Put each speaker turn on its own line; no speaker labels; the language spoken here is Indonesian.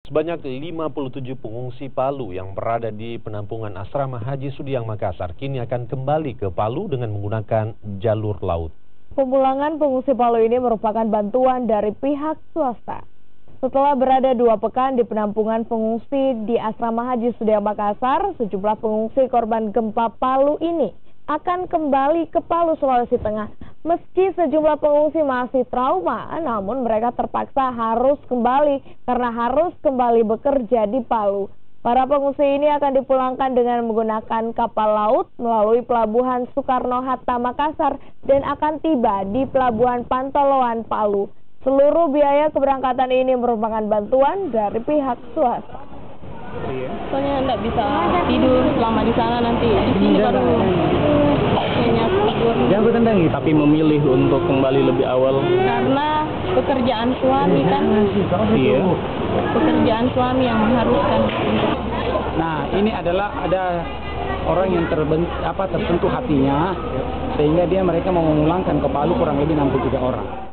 Sebanyak 57 pengungsi Palu yang berada di penampungan Asrama Haji Sudiang Makassar kini akan kembali ke Palu dengan menggunakan jalur laut.
Pemulangan pengungsi Palu ini merupakan bantuan dari pihak swasta. Setelah berada 2 pekan di penampungan pengungsi di Asrama Haji Sudiang Makassar, sejumlah pengungsi korban gempa Palu ini akan kembali ke Palu, Sulawesi Tengah. Meski sejumlah pengungsi masih trauma, namun mereka terpaksa harus kembali karena harus kembali bekerja di Palu. Para pengungsi ini akan dipulangkan dengan menggunakan kapal laut melalui Pelabuhan Soekarno-Hatta Makassar dan akan tiba di Pelabuhan Pantoloan Palu. Seluruh biaya keberangkatan ini merupakan bantuan dari pihak swasta.
Soalnya nggak bisa tidur selama di sana, nanti di sini baru kayaknya tidur.
Jangan bertendangi, tapi memilih untuk kembali lebih awal
Karena pekerjaan suami kan,
iya.
pekerjaan suami yang mengharuskan.
Nah, ini adalah ada orang yang tersentuh hatinya, sehingga mereka mau memulangkan ke Palu kurang lebih 63 orang.